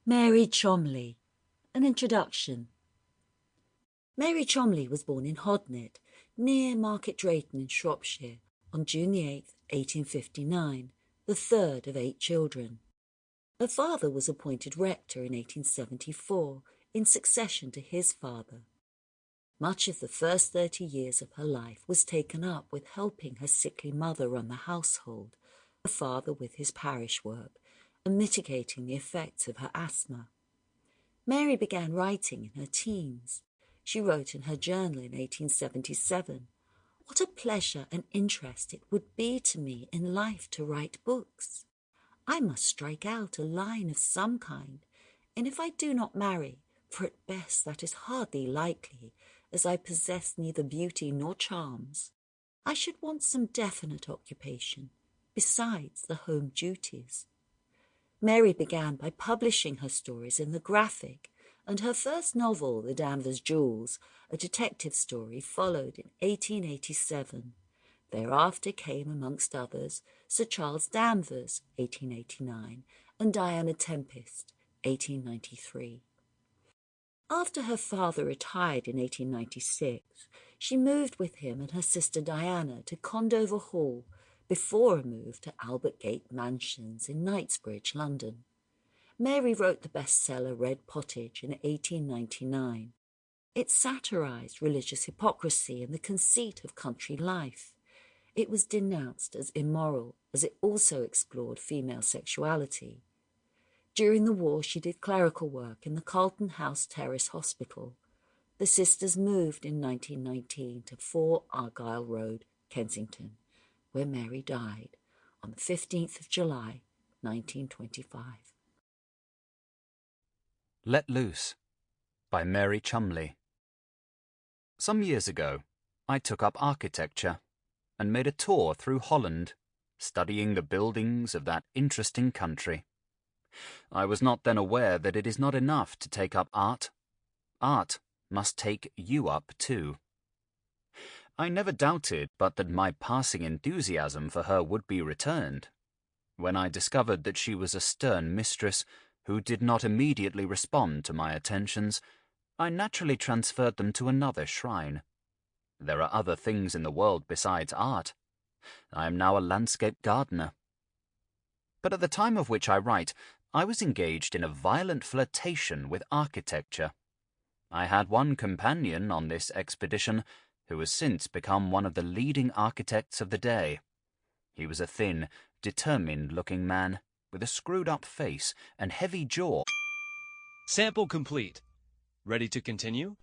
Mary Cholmondeley. An introduction. Mary Cholmondeley was born in Hodnet, near Market Drayton in Shropshire, on June 8, 1859, the third of 8 children. Her father was appointed rector in 1874, in succession to his father. Much of the first 30 years of her life was taken up with helping her sickly mother run the household, her father with his parish work, and mitigating the effects of her asthma. Mary began writing in her teens. She wrote in her journal in 1877, "What a pleasure and interest it would be to me in life to write books. I must strike out a line of some kind, and if I do not marry, for at best that is hardly likely, as I possess neither beauty nor charms, I should want some definite occupation, besides the home duties." Mary began by publishing her stories in the Graphic, and her first novel, The Danvers Jewels, a detective story, followed in 1887. Thereafter came, amongst others, Sir Charles Danvers, 1889, and Diana Tempest, 1893. After her father retired in 1896, she moved with him and her sister Diana to Condover Hall, before a move to Albert Gate Mansions in Knightsbridge, London. Mary wrote the bestseller Red Pottage in 1899. It satirised religious hypocrisy and the conceit of country life. It was denounced as immoral, as it also explored female sexuality. During the war, she did clerical work in the Carlton House Terrace Hospital. The sisters moved in 1919 to 4 Argyll Road, Kensington, where Mary died on the 15th of July, 1925. Let Loose by Mary Cholmondeley. Some years ago, I took up architecture and made a tour through Holland, studying the buildings of that interesting country. I was not then aware that it is not enough to take up art. Art must take you up too. I never doubted but that my passing enthusiasm for her would be returned. When I discovered that she was a stern mistress who did not immediately respond to my attentions, I naturally transferred them to another shrine. There are other things in the world besides art. I am now a landscape gardener. But at the time of which I write, I was engaged in a violent flirtation with architecture. I had one companion on this expedition who has since become one of the leading architects of the day. He was a thin, determined-looking man with a screwed-up face and heavy jaw. Sample complete. Ready to continue?